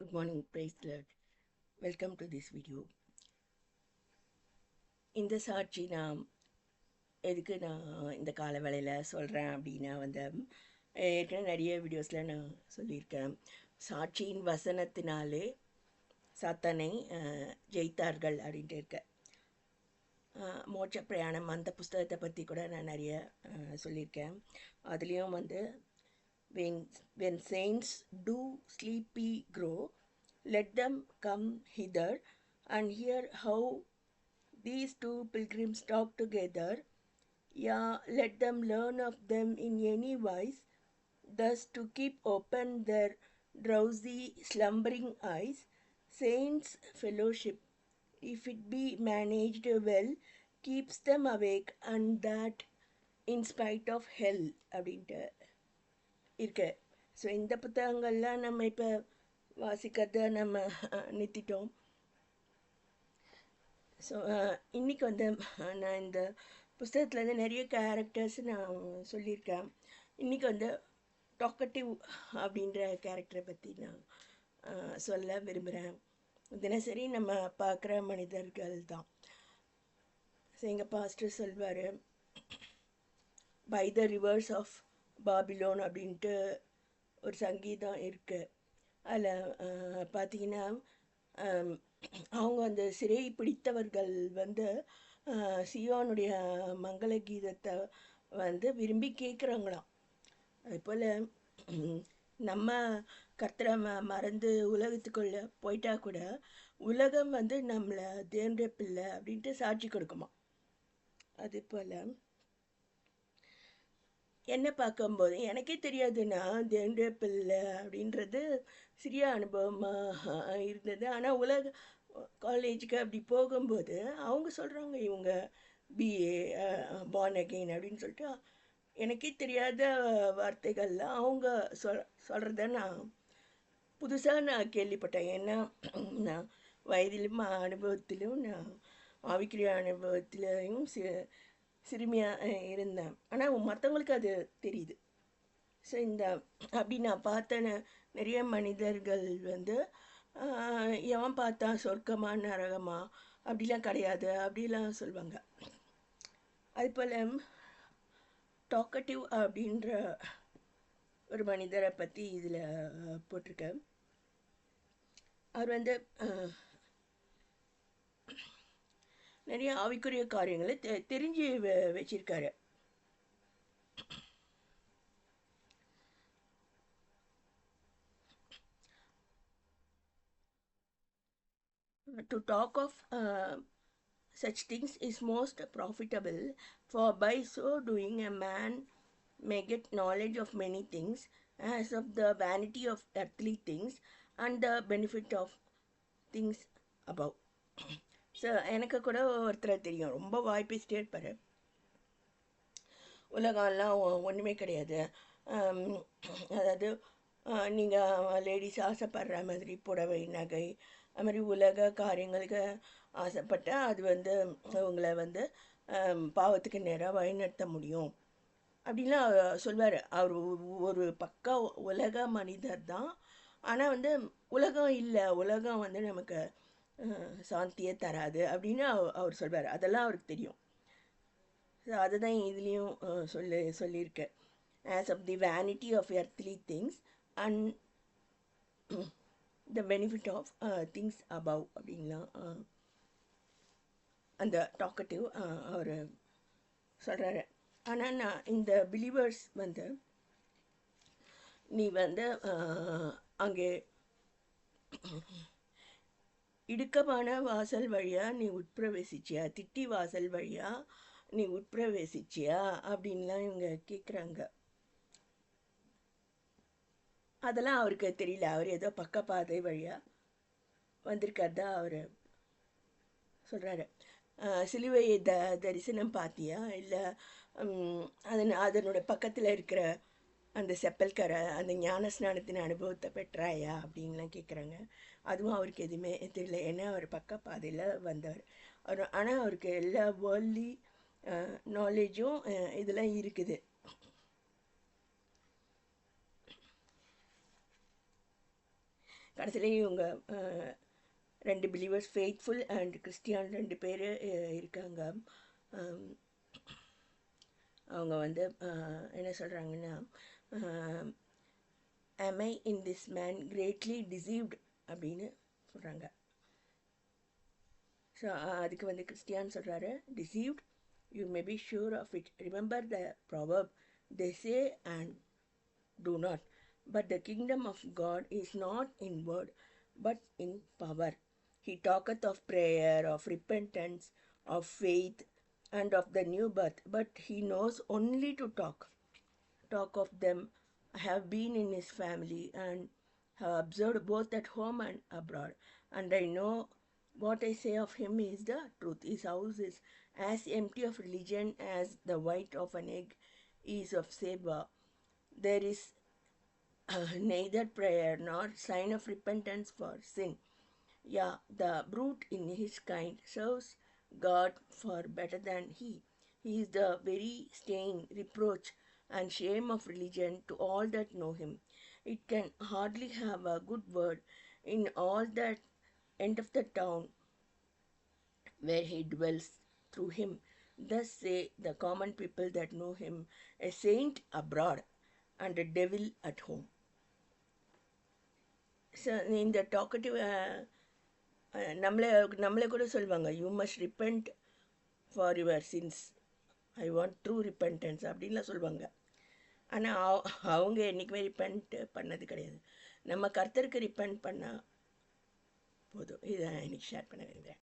Good morning, praise the Lord. Welcome to this video. இந்த சாட்சி நான் எதுக்கு நான் இந்த கால வேளையில் சொல்கிறேன் அப்படின்னா ஏற்கனவே நிறைய வீடியோஸில் நான் சொல்லியிருக்கேன். சாட்சியின் வசனத்தினாலே சாத்தானை ஜெயித்தார்கள் அப்படின்ட்டு இருக்க. மோட்ச பிரயாணம் அந்த புஸ்தகத்தை பற்றி கூட நான் நிறைய சொல்லியிருக்கேன். அதுலேயும் when saints do sleepy grow, let them come hither and hear how these two pilgrims talk together. Yeah, let them learn of them in any wise, thus to keep open their drowsy, slumbering eyes. Saints' fellowship, if it be managed well, keeps them awake, and that in spite of hell அப்படின்ட்டு இருக்கு. So இந்த புத்தகங்கள்லாம் நம்ம இப்போ வாசிக்கிறத நம்ம நிறுத்திட்டோம். So இன்றைக்கி நான் இந்த புஸ்தகத்தில் நிறைய கேரக்டர்ஸ் நான் சொல்லியிருக்கேன். இன்றைக்கி டாக்கட்டிவ் அப்படின்ற கேரக்டரை பற்றி நான் சொல்ல விரும்புகிறேன். தினசரி நம்ம பார்க்குற மனிதர்கள் தான். ஸோ எங்கள் பாஸ்டர் சொல்வார், by the rivers of Babylon அப்படின்ட்டு ஒரு சங்கீதம் இருக்குது. அதில் பார்த்தீங்கன்னா அவங்க சிறை பிடித்தவர்கள் சியோனுடைய மங்கள கீதத்தை விரும்பி கேட்குறாங்களாம். அதுபோல் நம்ம கர்த்தரை மறந்து உலகத்துக்குள்ளே போயிட்டா கூட உலகம் நம்மளை தேவனுடைய பிள்ளை அப்படின்ட்டு சாட்சி கொடுக்குமா. அதுபோல் என்ன பார்க்கும்போது எனக்கே தெரியாது நான் தேவனுடைய பிள்ளை அப்படின்றது சிறிய அனுபவமாக இருந்தது. ஆனால் காலேஜுக்கு அப்படி போகும்போது அவங்க சொல்கிறாங்க இவங்க பிஏ பார்ன் அகெயின் அப்படின்னு சொல்லிட்டு எனக்கே தெரியாத வார்த்தைகள்லாம் அவங்க சொல்கிறத நான் புதுசாக நான் கேள்விப்பட்டேன். ஏன்னா நான் வயதிலும் அனுபவத்திலும் நான் ஆவிக்குரிய அனுபவத்திலையும் சிறுமியாக இருந்தேன். ஆனால் மற்றவங்களுக்கு அது தெரியுது. ஸோ அப்படி நான் பார்த்த நிறைய மனிதர்கள் எவன் பார்த்தா சொர்க்கமா நரகமா அப்படிலாம் கிடையாது அப்படிலாம் சொல்லுவாங்க. அதுபோல் டாக்கட்டிவ் அப்படின்ற ஒரு மனிதரை பற்றி இதில் போட்டிருக்கேன். அவர் நிறைய ஆவிக்குரிய காரியங்களை தெரிஞ்சு வச்சிருக்காரு. To talk of such things is most profitable, for by so doing a man may get knowledge of many things, as of the vanity of earthly things and the benefit of things above. So எனக்கு கூட ஒருத்தரை தெரியும், ரொம்ப வாய் பேசிட்டே இருப்பார். உலகம்லாம் ஒன்றுமே கிடையாது, அதாவது நீங்கள் லேடிஸ் ஆசைப்படுற மாதிரி புடவை நகை அது மாதிரி உலக காரியங்களுக்கு ஆசைப்பட்டால் அது உங்களை பாவத்துக்கு நேராக வழிநடத்த முடியும் அப்படின்லாம் சொல்வார். அவர் ஒரு பக்கா உலக மனிதர் தான். ஆனால் உலகம் இல்லை, உலகம் நமக்கு சாந்தியே தராது அப்படின்னு அவர் சொல்வார். அதெல்லாம் அவருக்கு தெரியும். ஸோ அதுதான் இதுலேயும் சொல்லியிருக்கேன். As of the vanity of earthly things and the benefit of things above அப்படின்லாம் அந்த டாக்கட்டிவ் அவர் சொல்கிறாரு. ஆனால் நான் இந்த பிலீவர்ஸ் நீ அங்கே இடுக்கமான வாசல் வழியாக நீ உட்பிரவேசிச்சியா, திட்டி வாசல் வழியாக நீ உட்பிரவேசிச்சியா அப்படின்லாம் இவங்க கேட்குறாங்க. அதெல்லாம் அவருக்கு தெரியல. அவர் ஏதோ பக்கப்பாதை வழியாக வந்திருக்காருதா அவர் சொல்கிறாரு. சிலுவையை தரிசனம் பார்த்தியா, இல்லை அதனோட பக்கத்தில் இருக்கிற அந்த செப்பல்கரை அந்த ஞான ஸ்நானத்தின் அனுபவத்தை பெற்றாயா அப்படின்லாம் கேட்குறாங்க. அதுவும் அவருக்கு எதுவுமே தெரியல. ஏன்னா அவர் பக்கப்பாதையில் வந்தவர். ஆனால் அவருக்கு எல்லா வேர்ல்ட்லி நாலேஜும் இதெல்லாம் இருக்குது. கடைசியிலே இவங்க ரெண்டு பிலீவர்ஸ் ஃபெய்த்ஃபுல் அண்ட் கிறிஸ்டியான் ரெண்டு பேர் இருக்காங்க. அவங்க வந்து என்ன சொல்கிறாங்கன்னா, am I in this man greatly deceived அப்படின்னு சொல்கிறாங்க. ஸோ அதுக்கு வந்து கிறிஸ்டியான் சொல்கிறாரு, deceived you may be sure of it. Remember the proverb, they say and do not, but the kingdom of God is not in word but in power. He talketh of prayer, of repentance, of faith, and of the new birth, but he knows only to talk of them. I have been in his family and have observed both at home and abroad, and I know what I say of him is the truth. His house is as empty of religion as the white of an egg is of savour. There is neither prayer nor sign of repentance for sin. Yeah, the brute in his kind serves God far better than he. He is the very stain, reproach, and shame of religion to all that know him. It can hardly have a good word in all that end of the town where he dwells. Through him, thus say the common people that know him, a saint abroad and a devil at home. So, இந்த talkative நம்மளே கூட சொல்லுவாங்க, you must repent for your since, I want true repentance அப்படின்லாம் சொல்லுவாங்க. ஆனால் அவங்க என்றைக்குமே repent பண்ணது கிடையாது. நம்ம கர்த்தருக்கு ரிப்பெண்ட் பண்ணால் போதும். இதை இன்னைக்கு ஷேர் பண்ண விரும்புகிறேன்.